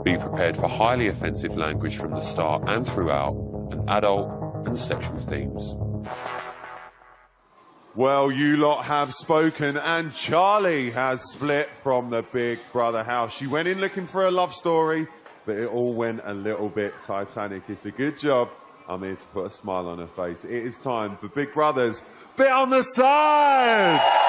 Be prepared for highly offensive language from the start and throughout, and adult and sexual themes. Well, you lot have spoken, and Charlie has split from the Big Brother house. She went in looking for a love story, but it all went a little bit Titanic. It's a good job. I'm here to put a smile on her face. It is time for Big Brother's Bit on the Side!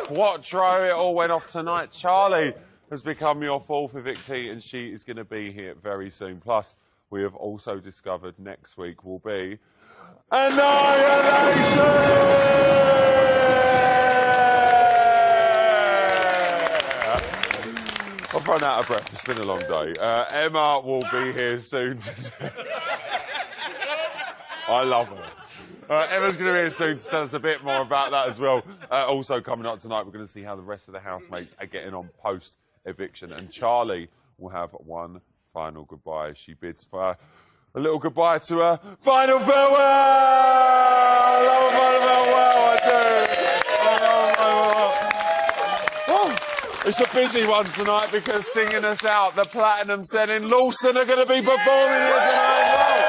Quattro, it all went off tonight. Charlie has become your fourth evictee, and she is going to be here very soon. Plus, we have also discovered next week will be Annihilation! I've run out of breath. It's been a long day. Emma will be here soon. I love her. Emma's going to be here soon to tell us a bit more about that as well. Also coming up tonight, we're going to see how the rest of the housemates are getting on post-eviction. And Charlie will have one final goodbye as she bids for a little goodbye to her final farewell! I love a final farewell, I do! Oh, it's a busy one tonight because singing us out, the Platinum Sen in Lawson are going to be performing here tonight.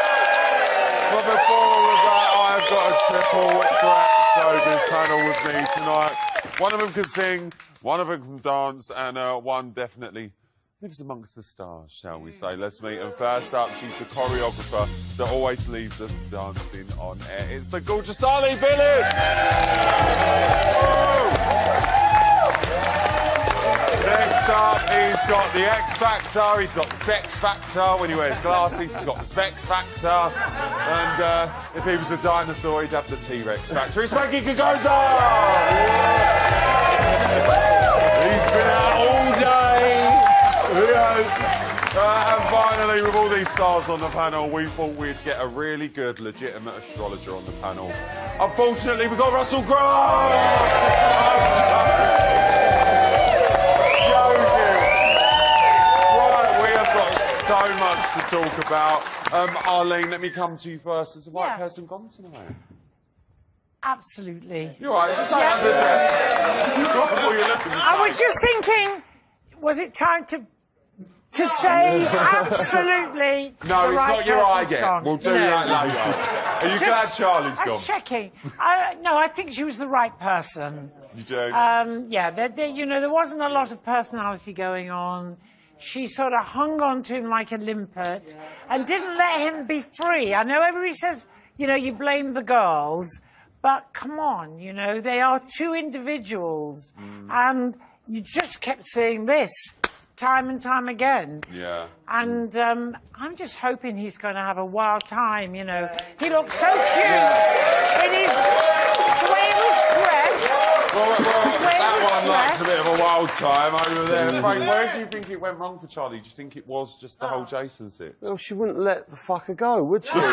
But before all of that, I've got a triple threat showbiz panel with me tonight. One of them can sing, one of them can dance, and one definitely lives amongst the stars, shall we say. Let's meet them. First up, she's the choreographer that always leaves us dancing on air. It's the gorgeous Darlene Billy! Next up, he's got the X Factor, he's got the Sex Factor. When he wears glasses, he's got the Specs Factor. And if he was a dinosaur, he'd have the T-Rex Factor. It's Frankie Cagoza! He's been out all day. And finally, with all these stars on the panel, we thought we'd get a really good, legitimate astrologer on the panel. Unfortunately, we've got Russell Grant! So much to talk about. Arlene, let me come to you first. Has the right person gone tonight? Absolutely. You're right, it's just like under desk. I was just thinking, was it time to say absolutely? No, it's right not your eye yet. gone. We'll do that later. Are you glad Charlie's gone? I'm checking. No, I think she was the right person. You do? Yeah, you know, there wasn't a lot of personality going on. She sort of hung on to him like a limpet and didn't let him be free. I know everybody says, you know, you blame the girls, but come on, you know, they are two individuals. And you just kept saying this time and time again. Yeah. And I'm just hoping he's going to have a wild time, you know. He looks so cute in his, the way he was dressed. Well, that one likes a bit of a wild time over there. Frank, where do you think it went wrong for Charlie? Do you think it was just the whole Jason sit? Well, she wouldn't let the fucker go, would she? Well,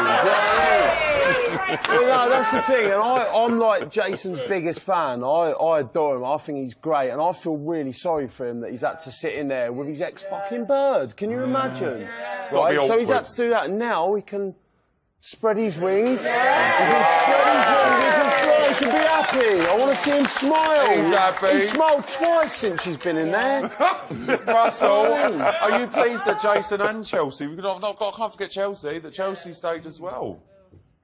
no, that's the thing. And I'm like Jason's biggest fan. I adore him. I think he's great. And I feel really sorry for him that he's had to sit in there with his ex-fucking bird. Can you imagine? Right, so he's had to do that. And now he can spread his wings. He can spread his wings. He can fly. He can be happy. I want to see him smile. He's happy. He smiled twice since she's been in there. Russell, are you pleased that Jason and Chelsea, can't forget Chelsea, that Chelsea stayed as well?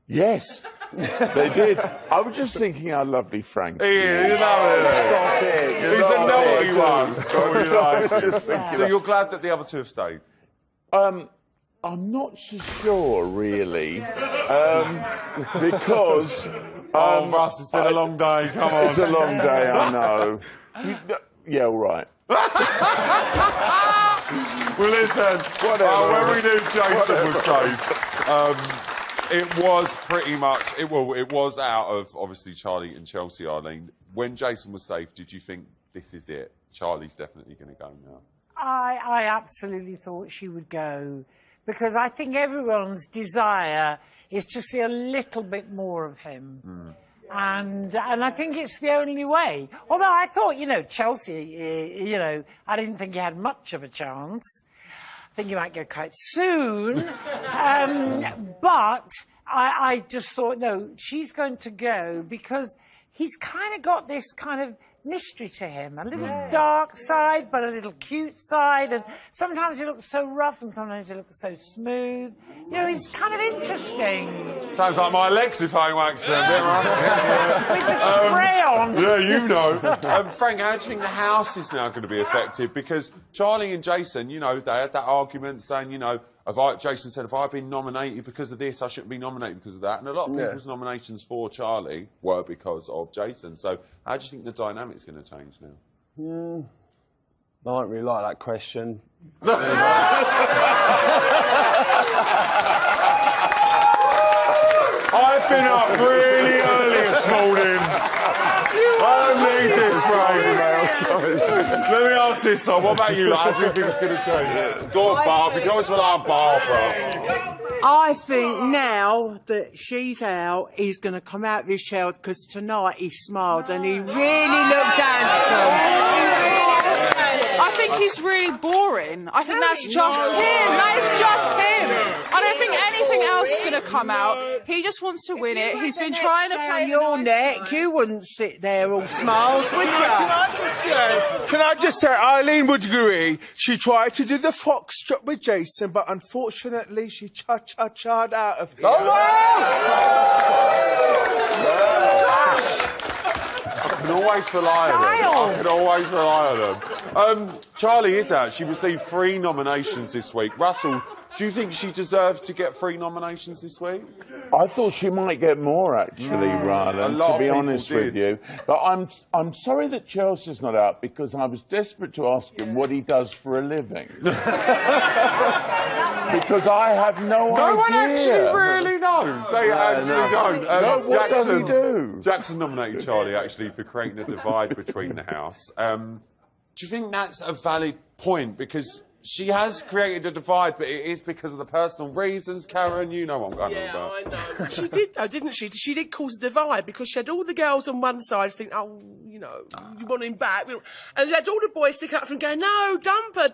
Yes, they did. I was just thinking how lovely Frank is. He is, you know it. Stop it. He's a naughty one. So you're glad that the other two have stayed? I'm not so sure, really, because... Russ, it's been a long day, come on. It's a long day, I know. Yeah, all right. Well, listen, when we knew Jason was safe, it was pretty much, it was out of, obviously, Charlie and Chelsea, Arlene. When Jason was safe, did you think, this is it? Charlie's definitely going to go now. I absolutely thought she would go, because I think everyone's desire is to see a little bit more of him. And I think it's the only way. Although I thought, you know, Chelsea, you know, I didn't think he had much of a chance. I think he might go quite soon. But I just thought, no, she's going to go because he's kind of got this kind of mystery to him, a little dark side, but a little cute side, and sometimes he looks so rough and sometimes he looks so smooth. You know, he's kind of interesting. Sounds like my lexicon wax then, With the spray on. Yeah, you know. Frank, how do you think the house is now going to be affected? Because Charlie and Jason, you know, they had that argument saying, you know, Jason said, if I've been nominated because of this, I shouldn't be nominated because of that. And a lot of people's nominations for Charlie were because of Jason. So how do you think the dynamic's going to change now? I don't really like that question. I've been up really early this morning. I don't need this, right? Let me ask this, though. What about you? Like, how do you think it's going to change? Go on, Barbara. Because we're like Barbara. I think now that she's out, he's going to come out of his shell because tonight he smiled and he really looked handsome. I think he's really boring. I think that's just him. That is just him. I don't think anything else is going to come out. He just wants to win it. He's been trying to play your neck. You wouldn't sit there all smiles, would you? Can I just say, Eileen would agree, she tried to do the foxtrot with Jason, but unfortunately she cha-cha-cha'd out of here. Oh, I can always rely on them. I can always rely on them. Charlie is out. She received 3 nominations this week. Russell, do you think she deserves to get 3 nominations this week? I thought she might get more, actually, Rylan, to be honest with you. But I'm sorry that Chelsea's not out because I was desperate to ask him what he does for a living. Because I have no idea. No one actually really knows. They actually don't. What does he do? Jackson nominated Charlie, actually, for creating a divide between the house. Do you think that's a valid point? Because she has created a divide, but it is because of the personal reasons. Karen, you know what I'm going on about. I know. She did, though, didn't she? She did cause a divide because she had all the girls on one side think, oh, you know, you want him back. And she had all the boys stick up and go, no, dump her.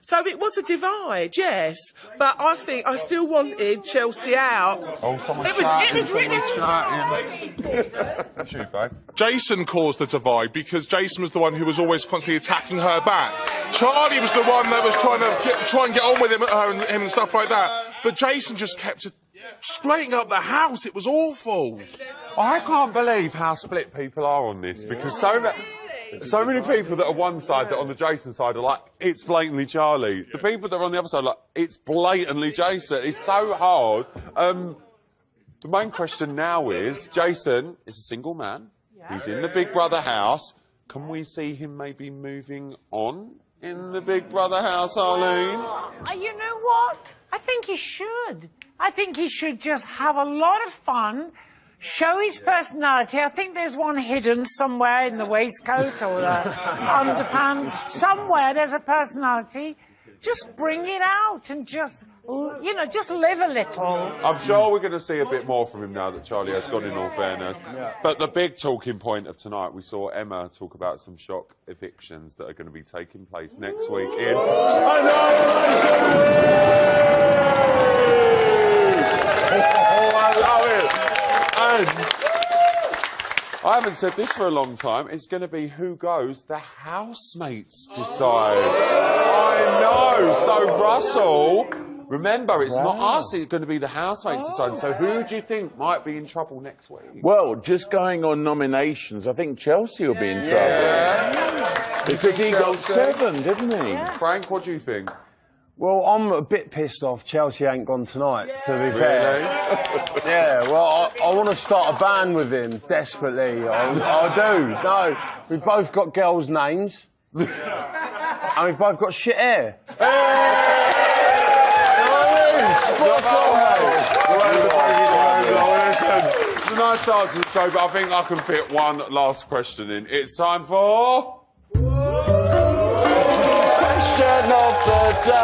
So it was a divide, yes. But I think I still wanted Chelsea out. Oh, someone's It was really... That's you, babe. Jason caused the divide because Jason was the one who was always constantly attacking her back. Charlie was the one that was trying to try and get on with him and stuff like that. But Jason just kept splitting up the house. It was awful. I can't believe how split people are on this because so many people that are one side that are on the Jason side are like, it's blatantly Charlie. The people that are on the other side are like, it's blatantly Jason. It's so hard. The main question now is, Jason is a single man. He's in the Big Brother house. Can we see him maybe moving on in the Big Brother house, Arlene? You know what? I think he should. I think he should just have a lot of fun, show his personality. I think there's one hidden somewhere in the waistcoat or the underpants. Somewhere there's a personality. Just bring it out and just, you know, just live a little. I'm sure we're going to see a bit more from him now that Charlie has gone, in all fairness. But the big talking point of tonight, we saw Emma talk about some shock evictions that are going to be taking place next week in... I love it! And I haven't said this for a long time. It's going to be who goes. The housemates decide. I know. So, Russell, remember, it's not us. It's going to be the housemates decide. So, who do you think might be in trouble next week? Well, just going on nominations, I think Chelsea will be in trouble. Because he got 7, didn't he? Frank, what do you think? Well, I'm a bit pissed off Chelsea ain't gone tonight, to be fair. Yeah, well, I want to start a band with him, desperately. I do. No, we've both got girls' names. And we've both got shit hair. It's a nice start to the show, but I think I can fit one last question in. It's time for... Question of the day.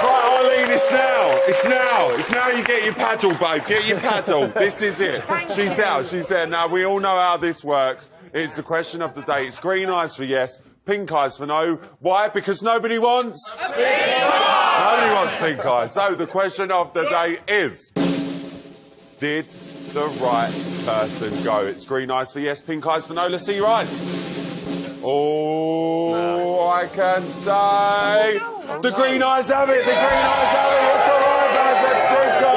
Right, Eileen, it's now. It's now. It's now you get your paddle, babe. Get your paddle. This is it. She's out. She's there. Now, we all know how this works. It's the question of the day. It's green eyes for yes, pink eyes for no. Why? Because nobody wants... Nobody wants pink eyes. So the question of the day is... Did the right person go? It's green eyes for yes, pink eyes for no. Let's see your eyes. Oh, I can say... The green eyes have it. The green eyes have it. It's the right person. Did go.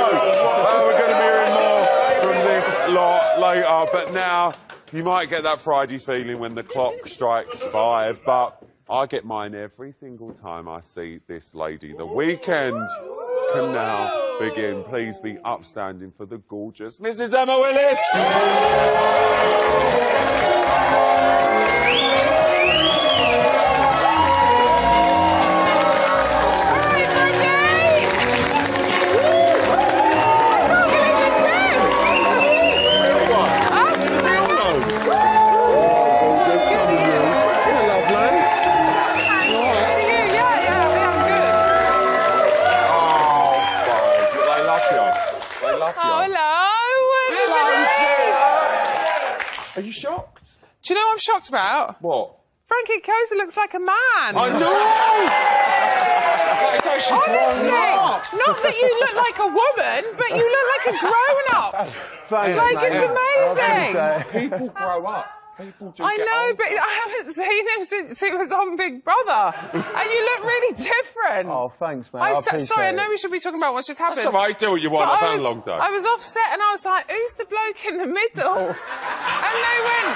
We're going to be hearing more from this lot later. But now... You might get that Friday feeling when the clock strikes 5, but I get mine every single time I see this lady. The weekend can now begin. Please be upstanding for the gorgeous Mrs. Emma Willis. Are you shocked? Do you know what I'm shocked about? What? Frankie Koza looks like a man. I know! It's actually grown up. Not that you look like a woman, but you look like a grown-up. Like, it's amazing. People grow up. People do I get know, older. but I haven't seen him since he was on Big Brother. And you look really different. Oh, thanks, mate. I appreciate sorry, I it. know we should be talking about what's just happened. That's all right, do what you want. I've had a long day. I was offset and I was like, who's the bloke in the middle? And they went,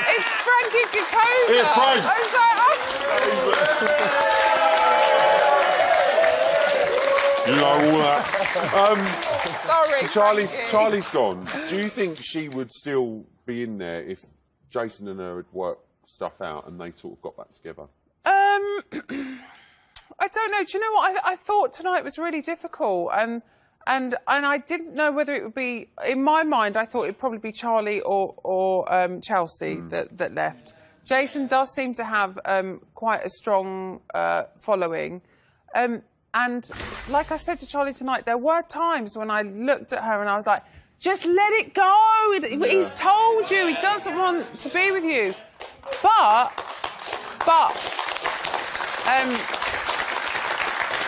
it's Frankie Koza. It's Frank. I was like, You know all that. sorry. Charlie's gone. Do you think she would still be in there if Jason and her had worked stuff out and they sort of got back together? I don't know. Do you know what? I thought tonight was really difficult, and I didn't know whether it would be. In my mind, I thought it'd probably be Charlie or Chelsea that left. Jason does seem to have quite a strong following, and like I said to Charlie tonight, there were times when I looked at her and I was like, just let it go. He's told you he doesn't want to be with you. But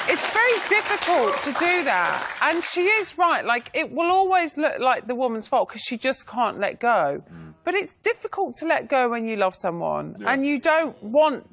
it's very difficult to do that. And she is right. Like, it will always look like the woman's fault because she just can't let go. But it's difficult to let go when you love someone. Yeah. And you don't want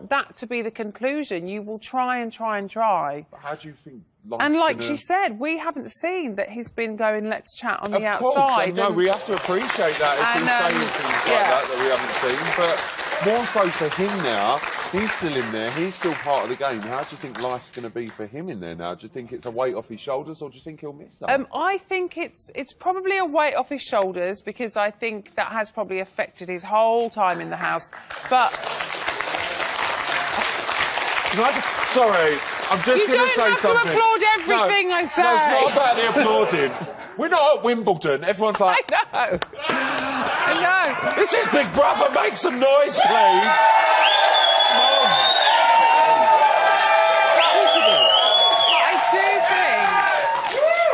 that to be the conclusion. You will try and try and try. But how do you think? And like she said, we haven't seen that he's been going, let's chat on the outside. Of course, no, we have to appreciate that if he's saying things like that we haven't seen. But more so for him now, he's still in there, he's still part of the game. How do you think life's going to be for him in there now? Do you think it's a weight off his shoulders or do you think he'll miss that? I think it's probably a weight off his shoulders because I think that has probably affected his whole time in the house. But... Sorry, I'm just going to say something. You don't have to applaud everything I say. No, it's not about the applauding. We're not at Wimbledon. Everyone's like... I know. This is Big Brother. Make some noise, please.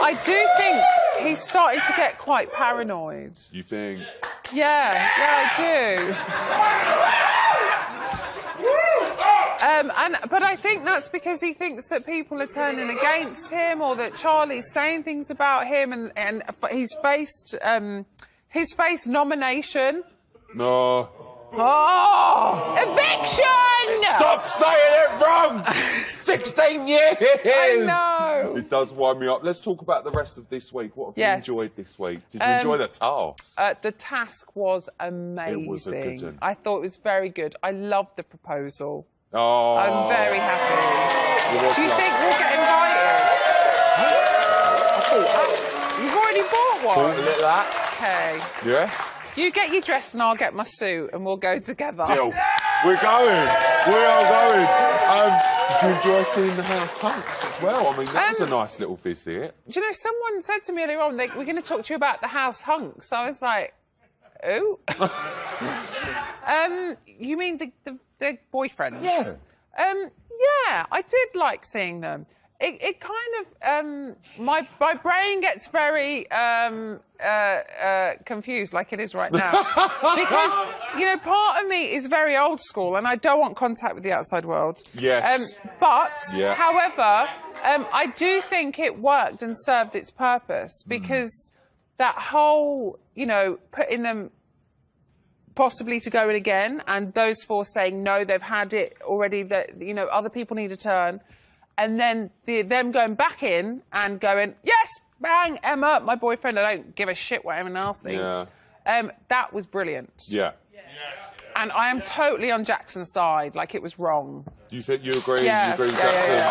I do think he's starting to get quite paranoid. You think? Yeah, I do. But I think that's because he thinks that people are turning against him or that Charlie's saying things about him and he's faced nomination. No. Oh! Eviction! Stop saying it wrong! 16 years! I know. It does wind me up. Let's talk about the rest of this week. What have you enjoyed this week? Did you enjoy the task? The task was amazing. It was a good one. I thought it was very good. I loved the proposal. Oh. I'm very happy. Do you think we'll get invited? You've already bought one. Bought a little hat. Okay. Yeah. You get your dress and I'll get my suit and we'll go together. Deal. We're going. We are going. Did you enjoy seeing the house hunks as well? I mean, that was a nice little visit. Do you know, someone said to me earlier on, we're going to talk to you about the house hunks. I was like, who? You mean the boyfriends? Yeah. Yeah, I did like seeing them. It kind of my brain gets very confused, like it is right now, because you know, part of me is very old school, and I don't want contact with the outside world. Yes. However, I do think it worked and served its purpose, because that whole, you know, putting them possibly to go in again, and those four saying no, they've had it already, that, you know, other people need a turn. And then them going back in and going, yes, bang, Emma, my boyfriend, I don't give a shit what anyone else thinks. Yeah. That was brilliant. Yeah. And I am totally on Jackson's side, like it was wrong. You think you agree? Yeah. You agree with Jackson? Yeah.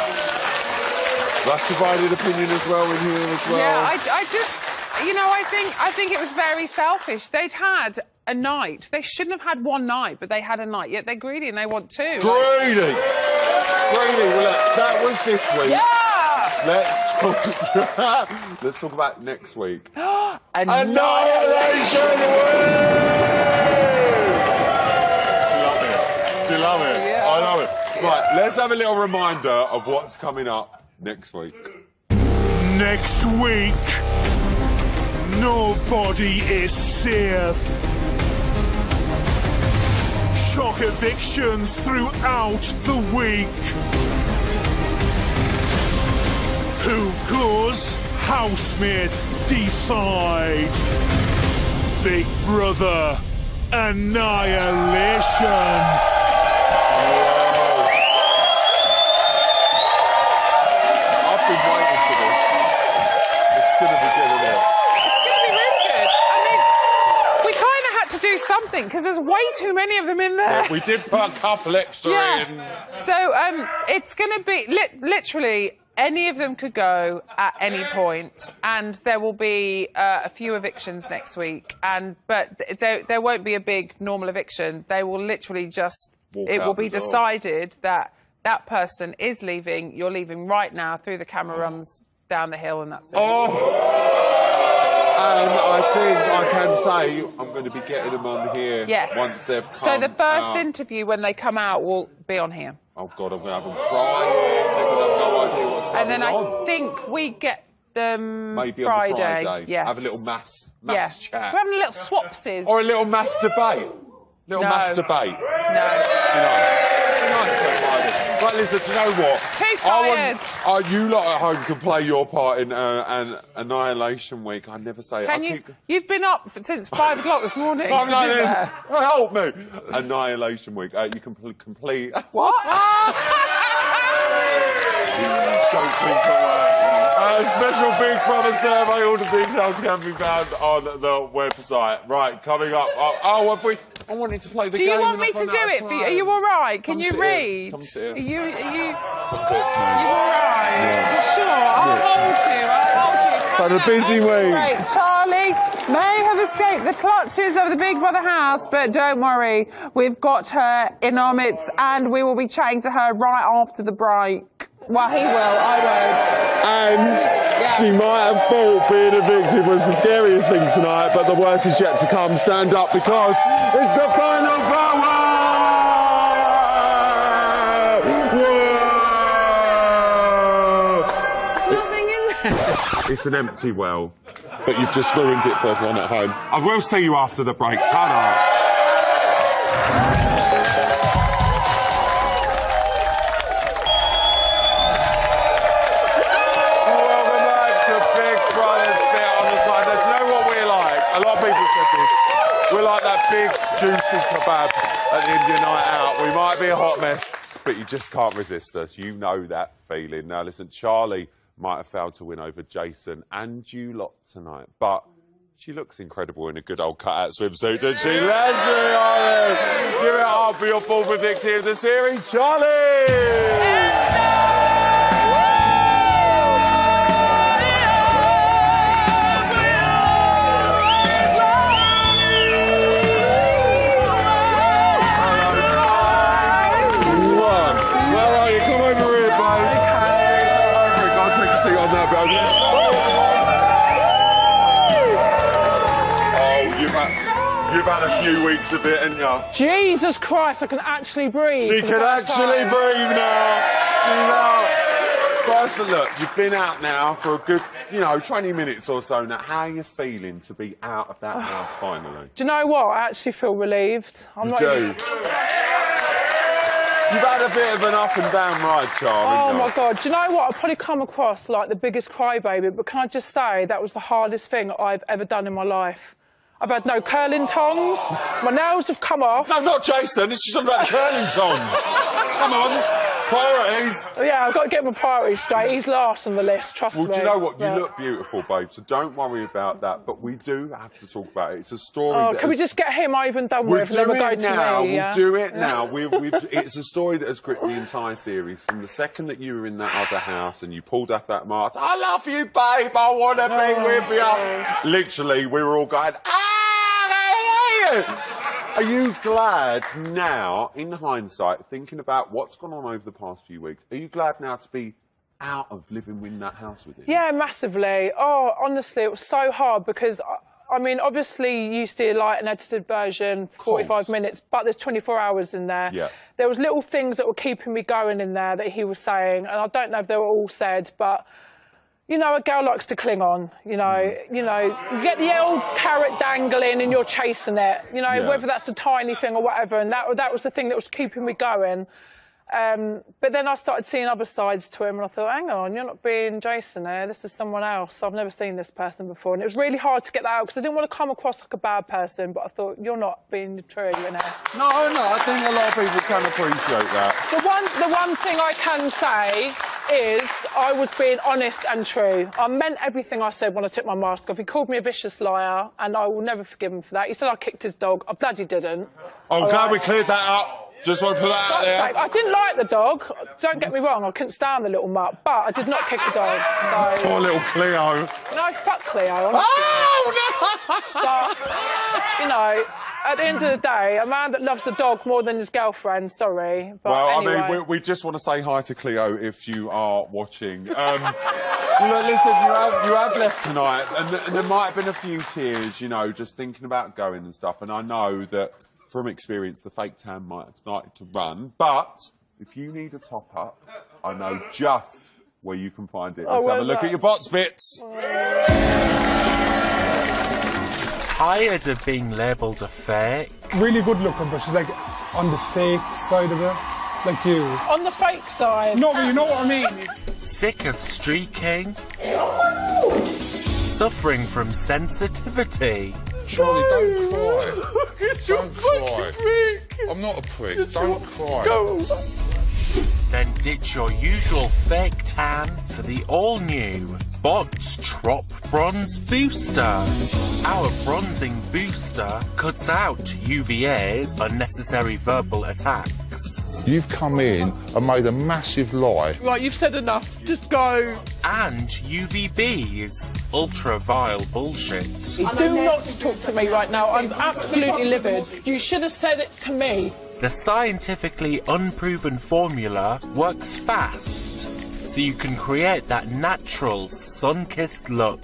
That's divided opinion as well in here as well. Yeah, I just, you know, I think it was very selfish. They'd had a night. They shouldn't have had one night, but they had a night. Yet they're greedy and they want two. Greedy! Greedy. Well, look, that was this week. Yeah! Let's talk about next week. Annihilation Do you love it? Yeah. I love it. Right, let's have a little reminder of what's coming up next week. Next week, nobody is safe. Shock evictions throughout the week. Who goes? Housemates decide. Big Brother Annihilation. I've been waiting for this. It's going to be good, isn't it? It's going to be really good. I mean, we kind of had to do something because there's way too many of them in there. Yeah, we did put a couple extra in. So it's going to be literally any of them could go at any point, and there will be a few evictions next week. But there won't be a big normal eviction. They will literally just it will be decided that that person is leaving. You're leaving right now through the camera runs down the hill, and that's it. And I think I can say I'm going to be getting them on here once they've come So the first out. interview when they come out will be on here. Oh, God, I'm going to have them crying. They're going to have no idea what's going on. And then I think we get them Maybe Friday. on the Friday. Yes. Have a little mass chat. We're having a little swapsies. Or a little mass debate. Mass debate. No. You know. Nice to Friday. Right, listen, do you know what? Too tired. You lot at home can play your part in an Annihilation Week. I never say it. You've been up since 5 o'clock this morning. I'm like, help me. Annihilation Week. You can complete. What? Don't think special Big Brother survey. All the details can be found on the website. Right, coming up. I wanted to play the game. Do you want me to do it for you? Are you all right? Can you read? Come sit here. Are you all Yeah. right? You sure? I'll hold you. Had a busy week. Great. Charlie may have escaped the clutches of the Big Brother house, but don't worry. We've got her in our midst, and we will be chatting to her right after the break. Well, he will, I won't. And she might have thought being evicted was the scariest thing tonight, but the worst is yet to come. Stand up, because it's the final farewell! There's nothing in there. It's an empty well, but you've just ruined it for everyone at home. I will see you after the break. Ta-da! We're like that big, juicy kebab at the Indian night out. We might be a hot mess, but you just can't resist us. You know that feeling. Now, listen, Charlie might have failed to win over Jason and you lot tonight, but She looks incredible in a good old cut-out swimsuit, doesn't she? Leslie Holland! Give it up for your fourth victim of the series, Charlie! You've had a few weeks of it, haven't you? Jesus Christ, I can actually breathe. She can actually breathe now. First look, you've been out now for a good, 20 minutes or so now. How are you feeling to be out of that house finally? Do you know what? I actually feel relieved. You've had a bit of an up and down ride, Charlie. Oh my God, do you know what? I've probably come across like the biggest crybaby, but can I just say that was the hardest thing I've ever done in my life. I've had no curling tongs. My nails have come off. No, not Jason. It's just about the curling tongs. Come on. Priorities. Yeah, I've got to get my priorities straight. He's last on the list, trust me. Well, do you know what? You look beautiful, babe, so don't worry about that. But we do have to talk about it. It's a story that can we just get him over and done with and then we'll go to me? We'll do it now. It's a story that has gripped the entire series. From the second that you were in that other house and you pulled off that mask, I love you, babe, I want to be with you. Literally, we were all going, Are you glad now, in hindsight, thinking about what's gone on over the past few weeks, are you glad now to be out of living in that house with him? Yeah, massively. Oh, honestly, it was so hard because, I mean, obviously you see like an edited version, 45 minutes, but there's 24 hours in there. Yeah. There was little things that were keeping me going in there that he was saying, and I don't know if they were all said, but... You know, a girl likes to cling on, you get the old carrot dangling and you're chasing it, whether that's a tiny thing or whatever, and that was the thing that was keeping me going. But then I started seeing other sides to him and I thought, hang on, you're not being Jason here, this is someone else. I've never seen this person before. And it was really hard to get that out because I didn't want to come across like a bad person, but I thought, you're not being true, No, I think a lot of people can appreciate that. The one thing I can say is I was being honest and true. I meant everything I said when I took my mask off. He called me a vicious liar and I will never forgive him for that. He said I kicked his dog. I bloody didn't. Oh, glad we cleared that up. Just want to put that out there. I didn't like the dog. Don't get me wrong, I couldn't stand the little mutt, but I did not kick the dog. So... Poor little Cleo. No, fuck Cleo, honestly. Oh, no! But, at the end of the day, a man that loves the dog more than his girlfriend, sorry. But well, anyway. I mean, we just want to say hi to Cleo if you are watching. Look, listen, you have left tonight, and there might have been a few tears, just thinking about going and stuff, and I know that... From experience, the fake tan might have started to run, but if you need a top-up, I know just where you can find it. Let's have a look at your bots bits. Tired of being labelled a fake? Really good looking, but she's like on the fake side of it, like you. On the fake side? No, but you know what I mean. Sick of streaking? Suffering from sensitivity? Charlie, don't cry. Don't cry. I'm not a prick. Don't cry. Then ditch your usual fake tan for the all-new Bots Trop Bronze Booster. Our bronzing booster cuts out UVA, unnecessary verbal attacks. You've come in and made a massive lie. Right, you've said enough. Just go. And UVBs, ultra-vile bullshit. Do not talk to me right now. I'm absolutely livid. You should have said it to me. The scientifically unproven formula works fast, so you can create that natural, sun-kissed look.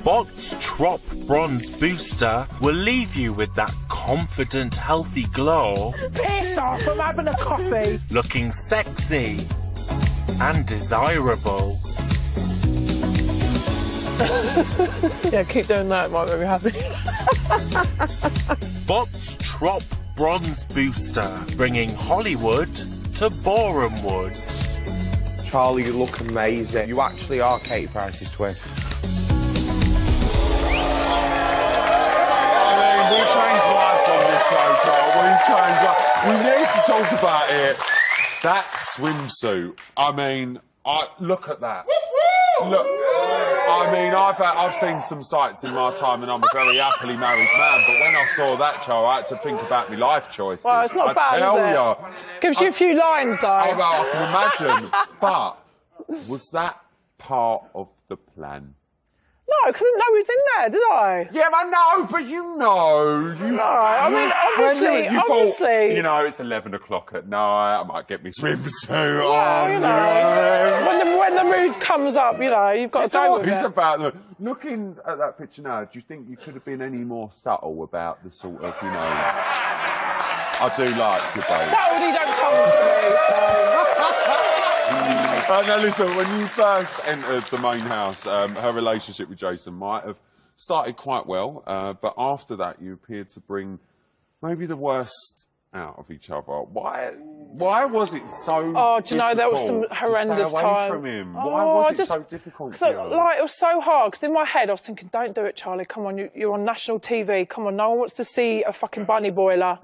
Bots Trop Bronze Booster will leave you with that confident, healthy glow. Piss off, I'm having a coffee. Looking sexy and desirable. Yeah, keep doing that, might make me happy. Bots Trop Bronze Booster, bringing Hollywood to Boreham Woods. Charlie, you look amazing. You actually are Katie Price's twin. We changed lives on this show, Charles. We changed lives. We need to talk about it. That swimsuit. I mean, look at that. Look. I mean, I've seen some sights in my time, and I'm a very happily married man. But when I saw that show, I had to think about my life choices. Well, it's not bad, tell is it? ya. Gives you a few lines, though. Oh, well, I can imagine. But was that part of the plan? No, I couldn't know he was in there, did I? Yeah, I know, but you know. No, I mean, obviously. You know, it's 11 o'clock at night, I might get me swimsuit Well, on. you know, when the mood comes up, you know, you've got It's to go with always it. about the... Looking at that picture now, do you think you could have been any more subtle about the sort of, you know... I do like you both. Subtlety don't come to me, so... Now listen, when you first entered the main house, her relationship with Jason might have started quite well, but after that you appeared to bring maybe the worst out of each other. Why was it so Oh, do you know, there was some horrendous to stay away time. from him? Why was it so difficult to you? Like, it was so hard, because in my head I was thinking, don't do it, Charlie, come on, you're on national TV, come on, no one wants to see a fucking bunny boiler.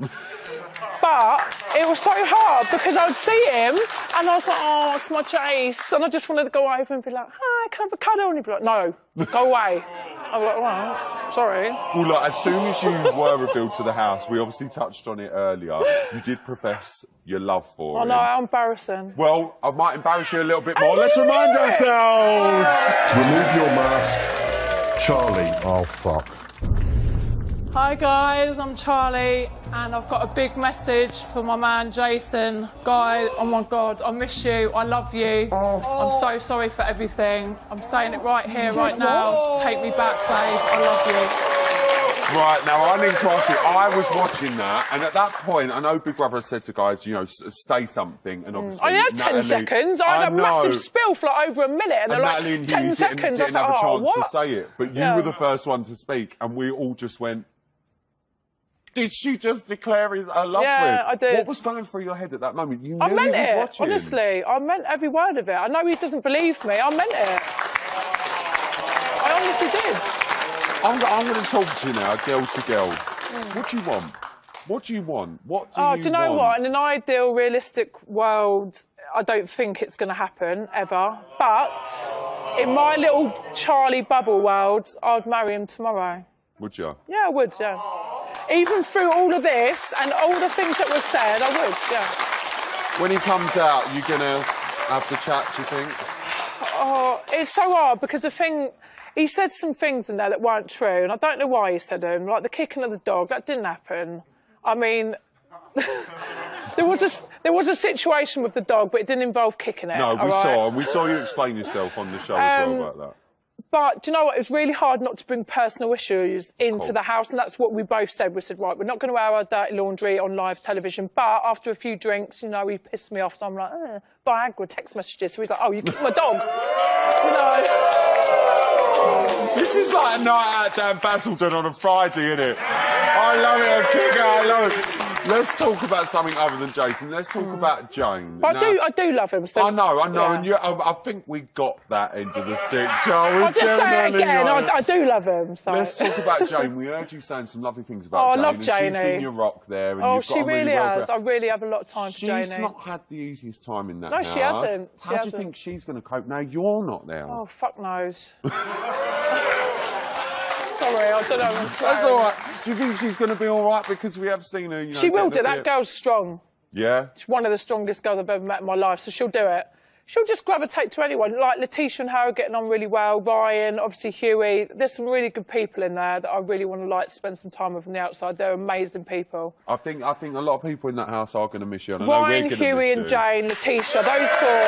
But it was so hard, because I would see him, and I was like, oh, it's my Jace, and I just wanted to go over and be like, hi, can I have a cuddle? And he'd be like, no, go away. I was like, well, sorry. Well, look, as soon as you were revealed to the house, we obviously touched on it earlier, you did profess your love for him. Oh, no, how embarrassing. Well, I might embarrass you a little bit more. Let's remind ourselves! Remove your mask, Charlie. Oh, fuck. Hi guys, I'm Charlie, and I've got a big message for my man Jason. Guys, oh my God, I miss you, I love you. I'm so sorry for everything. I'm saying it right here, right now. Take me back, babe, I love you. Right, now I need to ask you, I was watching that, and at that point, I know Big Brother has said to guys, you know, say something, and obviously... I had 10 seconds, I had a massive spill for like over a minute, and they're like, 10 seconds, I was didn't like, have a oh, chance what? to say it, but you were the first one to speak, and we all just went... Did she just declare her love for him? Yeah, I did. What was going through your head at that moment? You knew I he meant was it, watching. honestly. I meant every word of it. I know he doesn't believe me. I meant it. I honestly did. I'm going to talk to you now, girl to girl. What do you want? What do you want? What do you want? Do you know what? In an ideal, realistic world, I don't think it's going to happen, ever. But in my little Charlie bubble world, I'd marry him tomorrow. Would you? Yeah, I would, yeah. Even through all of this and all the things that were said, I would, yeah. When he comes out, you going to have the chat, do you think? Oh, it's so hard because he said some things in there that weren't true, and I don't know why he said them, like the kicking of the dog, that didn't happen. I mean, there was a situation with the dog, but it didn't involve kicking it. No, we saw you explain yourself on the show as well about that. But do you know what? It was really hard not to bring personal issues into the house, and that's what we both said. We said, right, we're not going to air our dirty laundry on live television, but after a few drinks, you know, he pissed me off, so I'm like, Viagra text messages. So he's like, oh, you kicked my dog. You know. This is like a night out down Basildon on a Friday, isn't it? I love it, I love it. Let's talk about something other than Jason. Let's talk about Jane. But I do love him. So, I know, yeah. and I think we got that end of the stick, Joe. I'll just say it again, I do love him. So. Let's talk about Jane. We heard you saying some lovely things about Jane. I love Janie. She's been your rock there. And she really has. I really have a lot of time for Janie. She's not had the easiest time in that house. No, she hasn't. How do you think she's going to cope now you're not there? Oh, fuck knows. Sorry, I don't know. That's all right. Do you think she's going to be all right? Because we have seen her, you know... She will do. That girl's strong. Yeah? She's one of the strongest girls I've ever met in my life, so she'll do it. She'll just gravitate to anyone. Like Letitia and her are getting on really well. Ryan, obviously Huey. There's some really good people in there that I really want to spend some time with on the outside. They're amazing people. I think a lot of people in that house are going to miss you. And Ryan, Huey and Jane, Letitia, those four,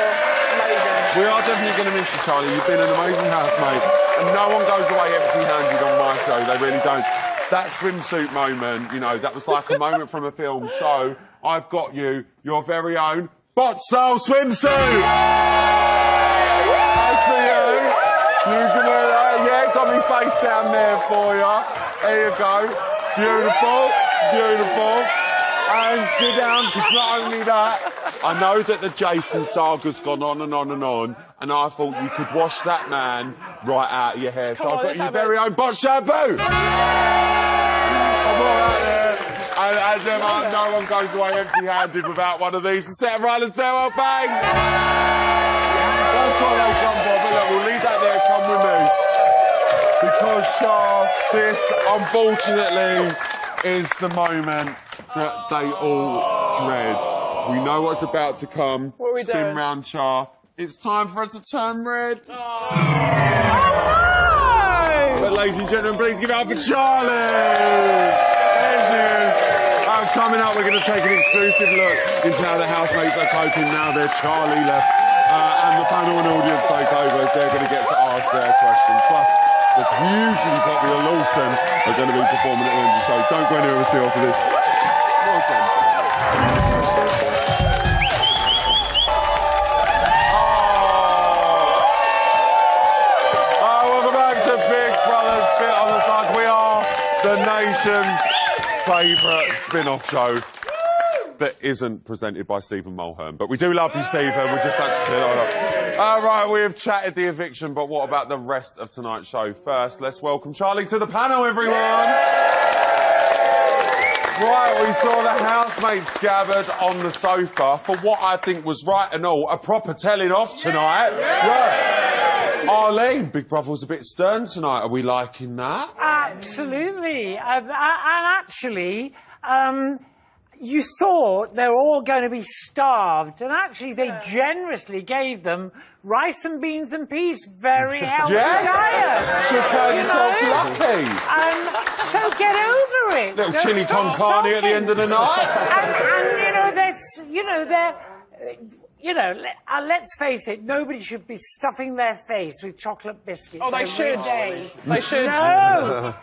amazing. We are definitely going to miss you, Charlie. You've been an amazing housemate. And no one goes away empty-handed on my show. They really don't. That swimsuit moment, you know, that was like a moment from a film. So I've got you, your very own bot-style swimsuit! Nice for you. You can wear that. Yeah, got me face down there for you. There you go. Beautiful, beautiful. And sit down, because not only that, I know that the Jason saga's gone on and on and on, and I thought you could wash that man right out of your hair. So I've got your very own bot shampoo! I'm all out there. And as ever, no one goes away empty-handed without one of these. A set of rollers there, bang! That's what they come for, but look, we'll leave that there. Come come with me. Because, Char, this, unfortunately, is the moment that they all dread. We know what's about to come. What are we Spin doing? round, Char. It's time for it to turn red. Oh, no! But, ladies and gentlemen, please give it up for Charlie. There's you. Coming up, we're going to take an exclusive look into how the housemates are coping now they're Charlie-less. And the panel and audience takeovers, they're going to get to ask their questions. Plus, the hugely popular Lawson are going to be performing at the end of the show. Don't go anywhere, we'll see you after this. Welcome back to Big Brother's Bit on the Side. We are the nation's favourite spin-off show that isn't presented by Stephen Mulhern. But we do love you, Stephen. We just had to clear that up. All right, we have chatted the eviction, but what about the rest of tonight's show? First, let's welcome Charlie to the panel, everyone. Right, we saw the housemates gathered on the sofa for what I think was right and all, a proper telling off tonight. Right. Arlene, Big Brother was a bit stern tonight. Are we liking that? Absolutely. And actually, you thought they were all going to be starved, and actually they generously gave them rice and beans and peas, very healthy diet. She'll call yourself lucky. So get over it. Little Don't chili stop con carne at the end of the night. and let's face it, nobody should be stuffing their face with chocolate biscuits. Oh, they every should. day. They should. No,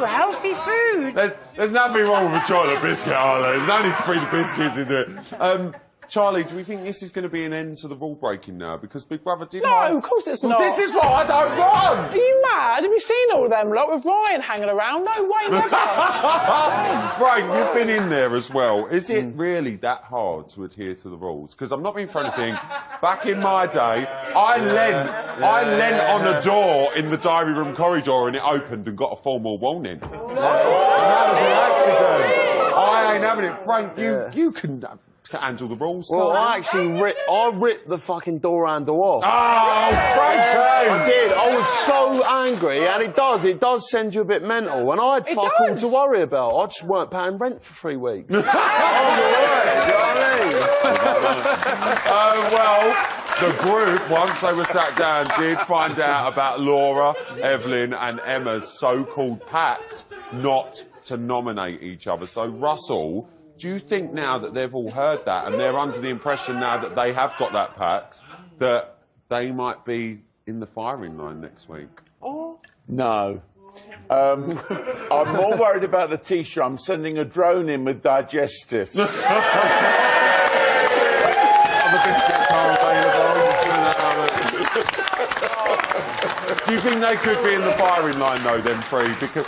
healthy food. There's nothing wrong with a chocolate biscuit, Arlo. There's no need to bring the biscuits into it. Charlie, do we think this is going to be an end to the rule breaking now? Because Big Brother did. No, of course it's not. This is what I don't want. Are you mad? Have you seen all of them lot with Ryan hanging around? No way, never. Frank, you've been in there as well. Is it really that hard to adhere to the rules? Because I'm not being for anything. Back in my day, I leant on a door in the diary room corridor and it opened and got a formal warning. That was an accident. I ain't having it. Frank, you can handle the rules. Well, I actually ripped the fucking door handle off. Oh, Frank! I did. I was so angry, and it does send you a bit mental. And I had fuck all to worry about. I just weren't paying rent for 3 weeks. I was alright, do you know what I mean? Well, the group, once they were sat down, did find out about Laura, Evelyn and Emma's so-called pact not to nominate each other. So, Russell, do you think now that they've all heard that and they're under the impression now that they have got that pact, that they might be in the firing line next week? No. I'm more worried about the T-shirt. I'm sending a drone in with digestives. Other biscuits are available. Do you think they could be in the firing line, though, then, Free? Because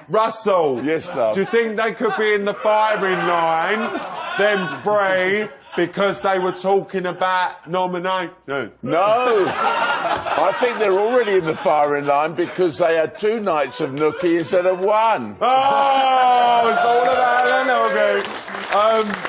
Russell, yes, love. Do you think they could be in the firing line, then, Bray, because they were talking about nomination? No. I think they're already in the firing line because they had 2 nights of nookie instead of 1. Oh, it's all about that, okay.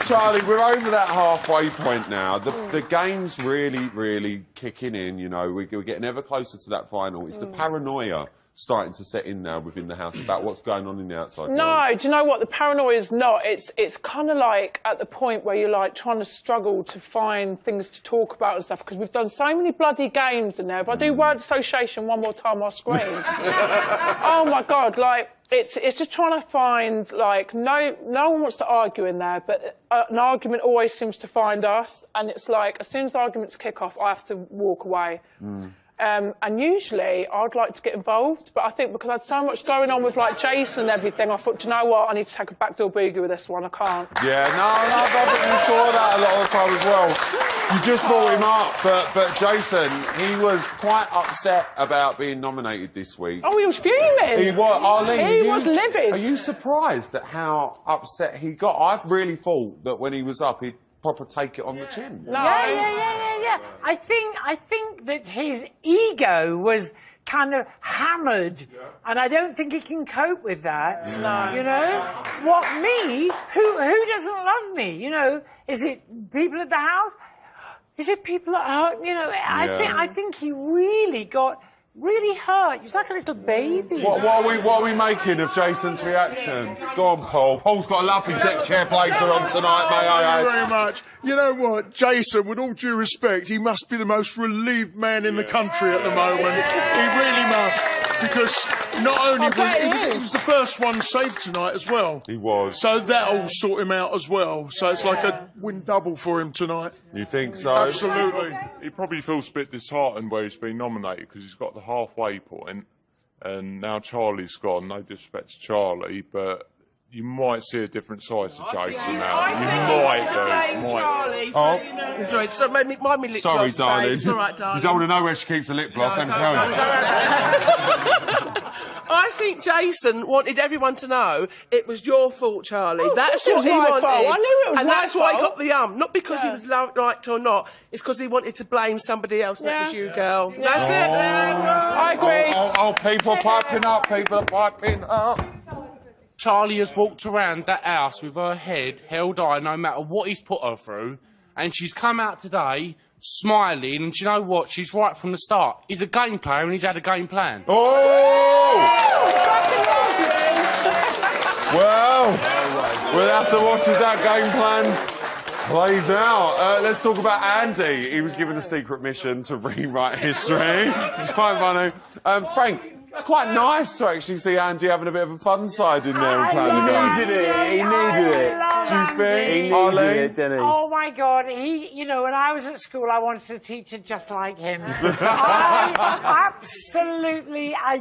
Charlie, we're over that halfway point now. The game's really kicking in, you know. We're getting ever closer to that final. It's the paranoia starting to set in now within the house about what's going on in the outside world. No, do you know what? The paranoia is not. It's kind of like at the point where you're like trying to struggle to find things to talk about and stuff because we've done so many bloody games in there. If I do word association one more time, I'll scream. Oh my God, like it's just trying to find like no one wants to argue in there, but an argument always seems to find us, and it's like as soon as arguments kick off, I have to walk away. And usually I'd like to get involved, but I think because I had so much going on with like Jason and everything, I thought, do you know what, I need to take a backdoor boogie with this one, I can't. Yeah, no, but you saw that a lot of the time as well. You just brought him up, but Jason, he was quite upset about being nominated this week. Oh, he was fuming. He was, Arlene, he was livid. Are you surprised at how upset he got? I really thought that when he was up, he'd proper take it on the chin. No. Yeah. I think that his ego was kind of hammered, and I don't think he can cope with that. No. You know, what me? Who doesn't love me? You know, is it people at the house? Is it people that hurt? You know, I think he really got really hurt. He was like a little baby. What are we making of Jason's reaction? Go on, Paul. Paul's got a lovely deck chair blazer on tonight, mate. Thank you very much. You know what, Jason, with all due respect, he must be the most relieved man in the country at the moment. He really must. Because not only he was the first one saved tonight as well. He was. So that'll sort him out as well. So it's like a win double for him tonight. You think so? Absolutely. He probably feels a bit disheartened where he's been nominated because he's got the halfway point, and now Charlie's gone. No disrespect to Charlie, but you might see a different side to Jason now. You might do. Charlie. Oh. Sorry, so mind me lip Sorry, gloss, darling. It's all right, darling. You don't want to know where she keeps the lip gloss, let me tell you. I think Jason wanted everyone to know it was your fault, Charlie. That's it what was he my wanted. fault. I knew it was and my that's why he fault. got the not because he was liked or not. It's because he wanted to blame somebody else. That was you, girl. That's it. I agree. Oh, people piping up. People are piping up. Charlie has walked around that house with her head held high no matter what he's put her through, and she's come out today smiling, and do you know what? She's right from the start. He's a game player and he's had a game plan. Oh! Well, we'll have to watch as that game plan plays out. Let's talk about Andy. He was given a secret mission to rewrite history. It's quite funny. Frank, it's quite nice to actually see Andy having a bit of a fun side in there and playing the game. He needed it. He needed it. Do you think? He needed it, didn't he? Oh my God, you know, when I was at school, I wanted a teacher just like him. I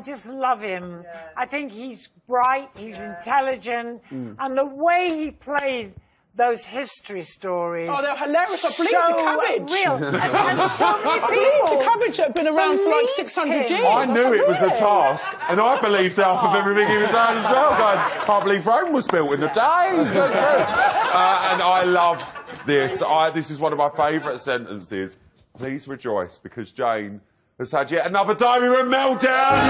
just love him. I think he's bright, he's intelligent, and the way he played those history stories. Oh, they're hilarious. I believe the cabbage. Real. And so many I believe people the cabbage had been around for like 600 years. I knew it was a task, and I believed half of everything he was saying as well. I can't believe Rome was built in a day. And I love this. This is one of my favourite sentences. Please rejoice, because Jane has had yet another diary room meltdown.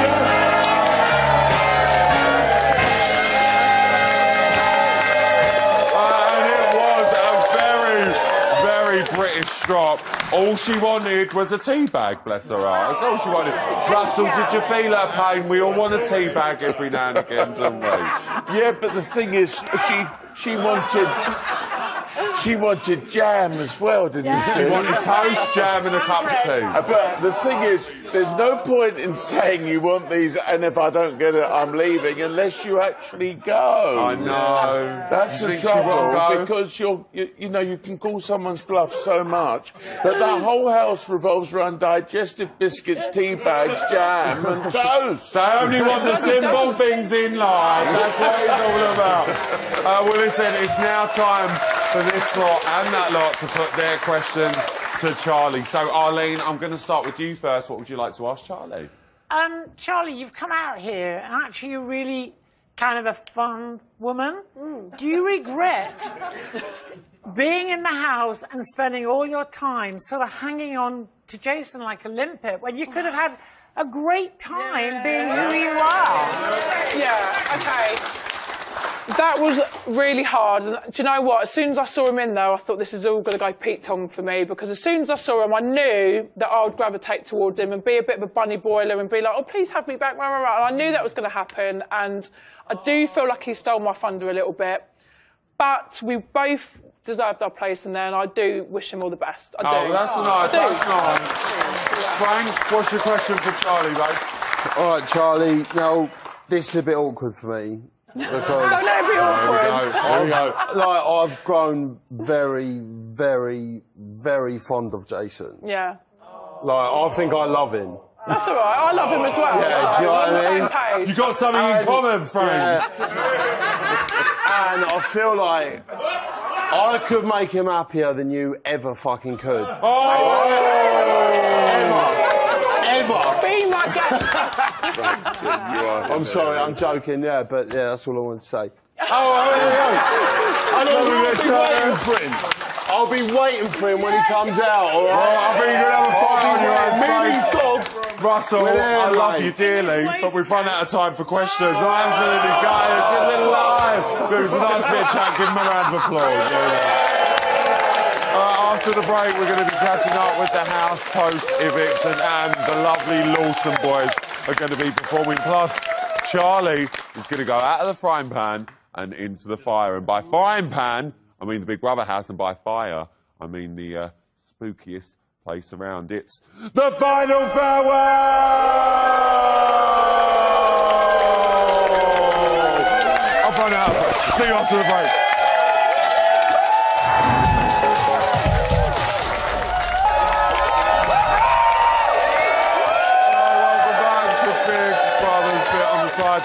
British strop. All she wanted was a tea bag, bless her heart. That's all she wanted. Russell, did you feel her pain? We all want a tea bag every now and again, don't we? Yeah, but the thing is, she wanted jam as well, didn't she? She wanted toast, jam and a cup of tea. But the thing is, there's no point in saying you want these and if I don't get it, I'm leaving, unless you actually go. I know. That's the trouble, because you know, you can call someone's bluff so much that the whole house revolves around digestive biscuits, tea bags, jam and toast. They only want the simple things in life. That's what it's all about. Well, listen, it's now time for this lot and that lot to put their questions to Charlie. So, Arlene, I'm going to start with you first. What would you like to ask Charlie? Charlie, you've come out here, and actually you're really kind of a fun woman. Do you regret being in the house and spending all your time sort of hanging on to Jason like a limpet when you could have had a great time being who you are? Yeah, okay. That was really hard. And do you know what? As soon as I saw him in there, I thought this is all going to go Pete Tong for me, because as soon as I saw him, I knew that I would gravitate towards him and be a bit of a bunny boiler and be like, oh, please have me back, rah, rah, rah. And I knew that was going to happen, and I do feel like he stole my thunder a little bit. But we both deserved our place in there, and I do wish him all the best. I do. Oh, that's nice, that's nice. Frank, what's your question for Charlie, mate? All right, Charlie, now, this is a bit awkward for me. Because don't let it be awkward. Here we go. Like, I've grown very, very, very fond of Jason. Yeah. Like, I think I love him. That's all right. I love him as well. Yeah, So do you know we're on the what I same mean? page. You got something in common, Frank. Yeah. And I feel like I could make him happier than you ever fucking could. Ever. Be my guest. I'm sorry, I'm joking, yeah, but yeah, that's all I want to say. I'll be waiting for him when he comes out, all right? I think you're going to have a fight on your own face. Russell, I love you dearly, but we've run out of time for questions. I'm absolutely gutted. Give a little live. But it was a nice bit of chat. Give him a round of applause. after the break, we're going to be catching up with the house post-eviction, and the lovely Lawson boys are going to be performing. Plus, Charlie is going to go out of the frying pan and into the fire. And by frying pan, I mean the Big Brother house, and by fire, I mean the spookiest place around. It's the final farewell! I've run out. See you after the break.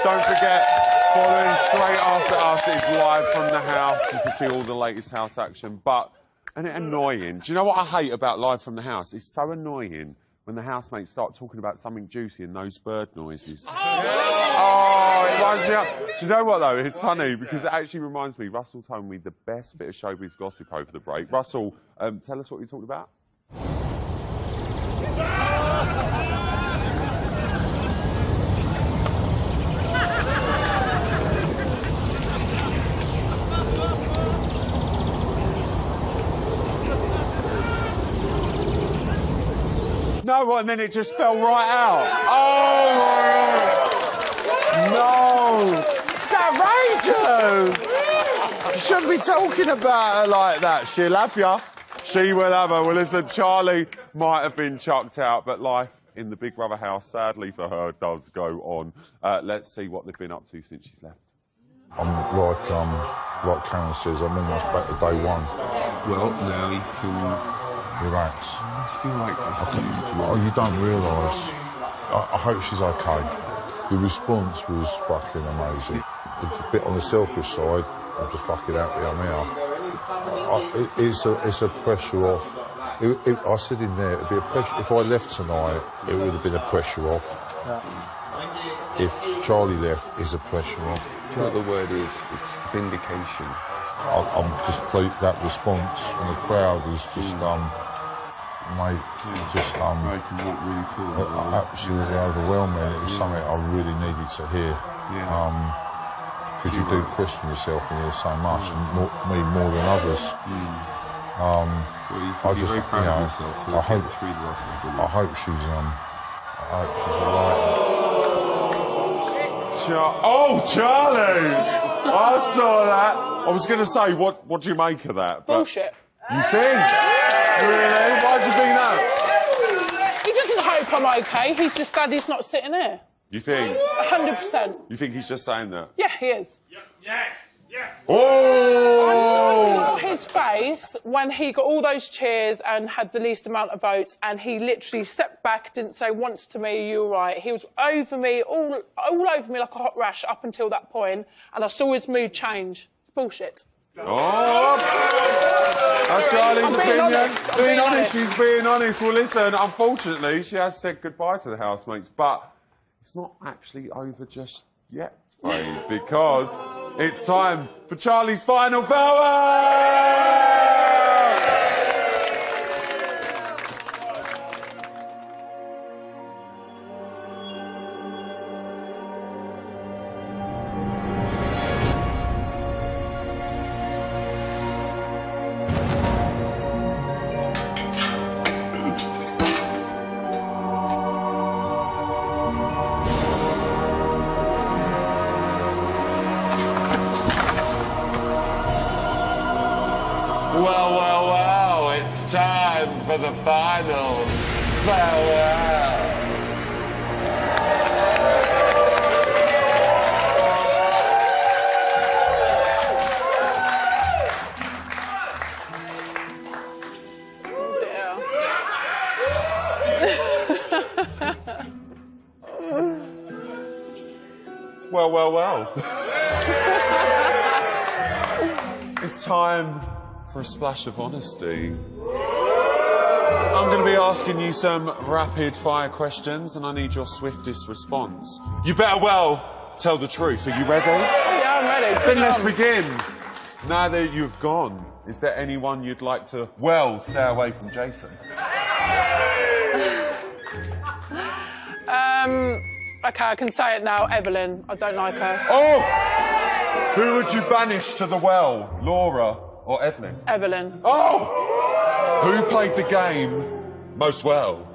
Don't forget, following straight after us, it's live from the house. You can see all the latest house action. But, isn't it annoying? Do you know what I hate about live from the house? It's so annoying when the housemates start talking about something juicy and those bird noises. Oh, it winds me up. Do you know what, though? It's funny because it actually reminds me, Russell told me the best bit of showbiz gossip over the break. Russell, tell us what you talked about. No, and then it just fell right out. Oh, no. It's outrageous. You shouldn't be talking about her like that. She'll have ya. She will have her. Well, listen, Charlie might have been chucked out, but life in the Big Brother house, sadly for her, does go on. Let's see what they've been up to since she's left. I'm like Karen says, I'm almost back to day one. Well, now you can relax. I feel like you don't realise. I hope she's okay. The response was fucking amazing. It's a bit on the selfish side. I'm just fucking happy I'm here. It's a pressure off. I said in there, it'd be a pressure. If I left tonight, it would have been a pressure off. Yeah. If Charlie left, it's a pressure off. Do you know what the word is? It's vindication. I'm just pleased that response from the crowd was just mate, just absolutely overwhelming. It was something I really needed to hear. Because you do question yourself in here so much, and me more than others. I just, I hope she's alright. Oh, Charlie! I saw that. I was going to say, what do you make of that? Bullshit. You think? Really? Why'd you think that? He doesn't hope I'm okay. He's just glad he's not sitting here. You think? 100%. You think he's just saying that? Yeah, he is. Yes, yes. Oh! I saw his face when he got all those cheers and had the least amount of votes, and he literally stepped back, didn't say once to me, "You're right." He was over me, all over me like a hot rash up until that point, and I saw his mood change. It's bullshit. Oh! That's Charlie's opinion. Being honest, she's being honest. Well, listen, unfortunately, she has said goodbye to the housemates, but it's not actually over just yet, babe, because it's time for Charlie's final farewell! Well, it's time for the final farewell. Well. It's time for a splash of honesty. I'm going to be asking you some rapid-fire questions, and I need your swiftest response. You better tell the truth. Are you ready? Yeah, I'm ready. Then let's begin. Now that you've gone, is there anyone you'd like to, stay away from Jason? Okay, I can say it now. Evelyn. I don't like her. Oh! Who would you banish to the well? Laura or Evelyn? Evelyn. Oh! Who played the game most well?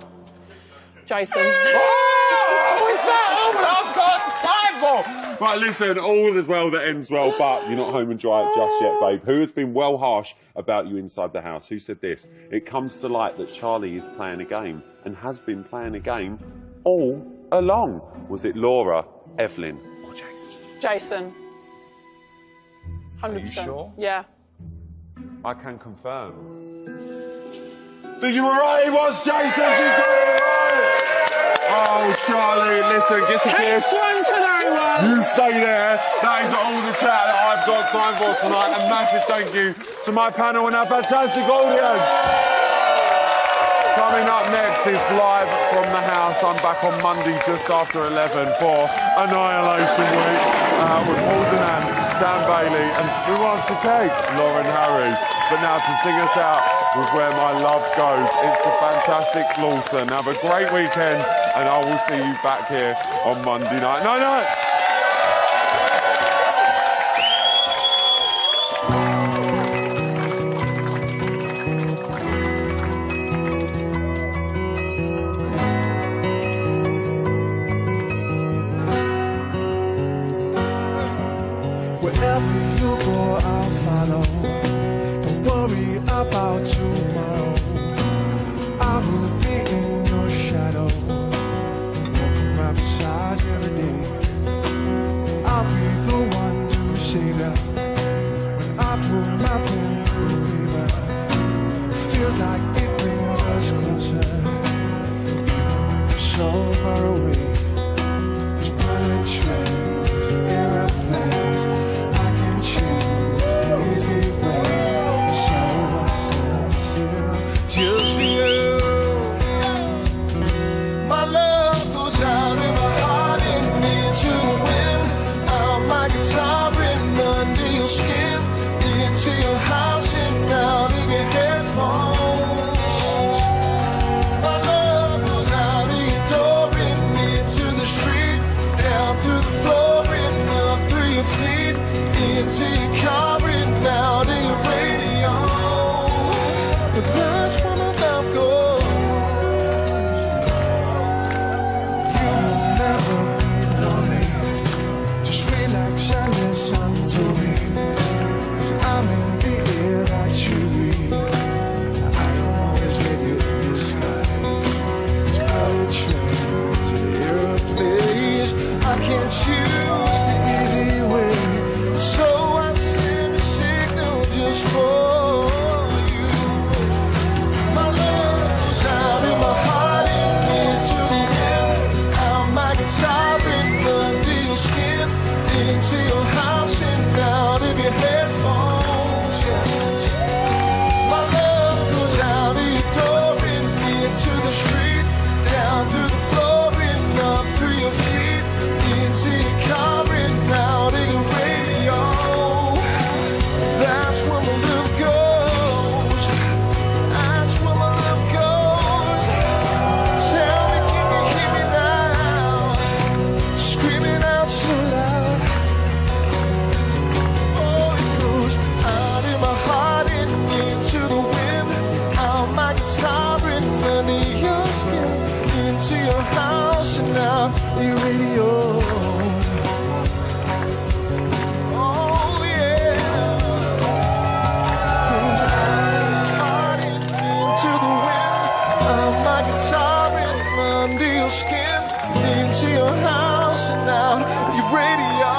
Jason. What's that? I've got time for. Right, listen, all is well that ends well, but you're not home and dry just yet, babe. Who has been well harsh about you inside the house? Who said this? It comes to light that Charlie is playing a game and has been playing a game all along. Was it Laura, Evelyn, or Jason? Jason. 100%. Are you sure? Yeah. I can confirm. That you were right, it was Jason, you got it right! Oh, Charlie, listen, get a kiss. You stay there. That is all the chat that I've got time for tonight. A massive thank you to my panel and our fantastic audience. Coming up next is live from the house. I'm back on Monday just after 11 for Annihilation Week with Paul Denan, Sam Bailey and Who Wants the Cake? Lauren Harry. But now to sing us out with Where My Love Goes, it's the fantastic Lawson. Have a great weekend and I will see you back here on Monday night. Night. Wherever you go, I'll follow. Don't worry about tomorrow. I will be in your shadow, walking right beside you every day. I'll be the one to save you when I put my pen through paper. Feels like it brings us closer, even when you're so far away. There's bullet trains and airplanes. Easy way, so what's sincere? Just for you. My love goes out in my heart and into the wind. Out my guitar and under your skin, into your house and out in your headphones. My love goes out in your door and into the street, down through the floor and up through your feet, into your car. Out in your radio, but that's where my love goes. You will never be lonely. Just relax and listen to me, 'cause I'm in the air that you breathe. I am always with you in the sky. There's private trains and airplanes. I can't choose the easy way, so I send a signal just for you. My love goes out in my heart and into the wind. Out my guitar and under your skin, into your house and out of your headphones. My love goes out of your door and into the street, down through the floor and up through your feet, into your car and out of your radio. That's where my love goes. That's where my love goes. Tell me, can you hear me now? Screaming out so loud. Oh, it goes out in my heart and into the wind. Out my guitar and under your skin, into your house and out your radio. Skin into your house and out your radio.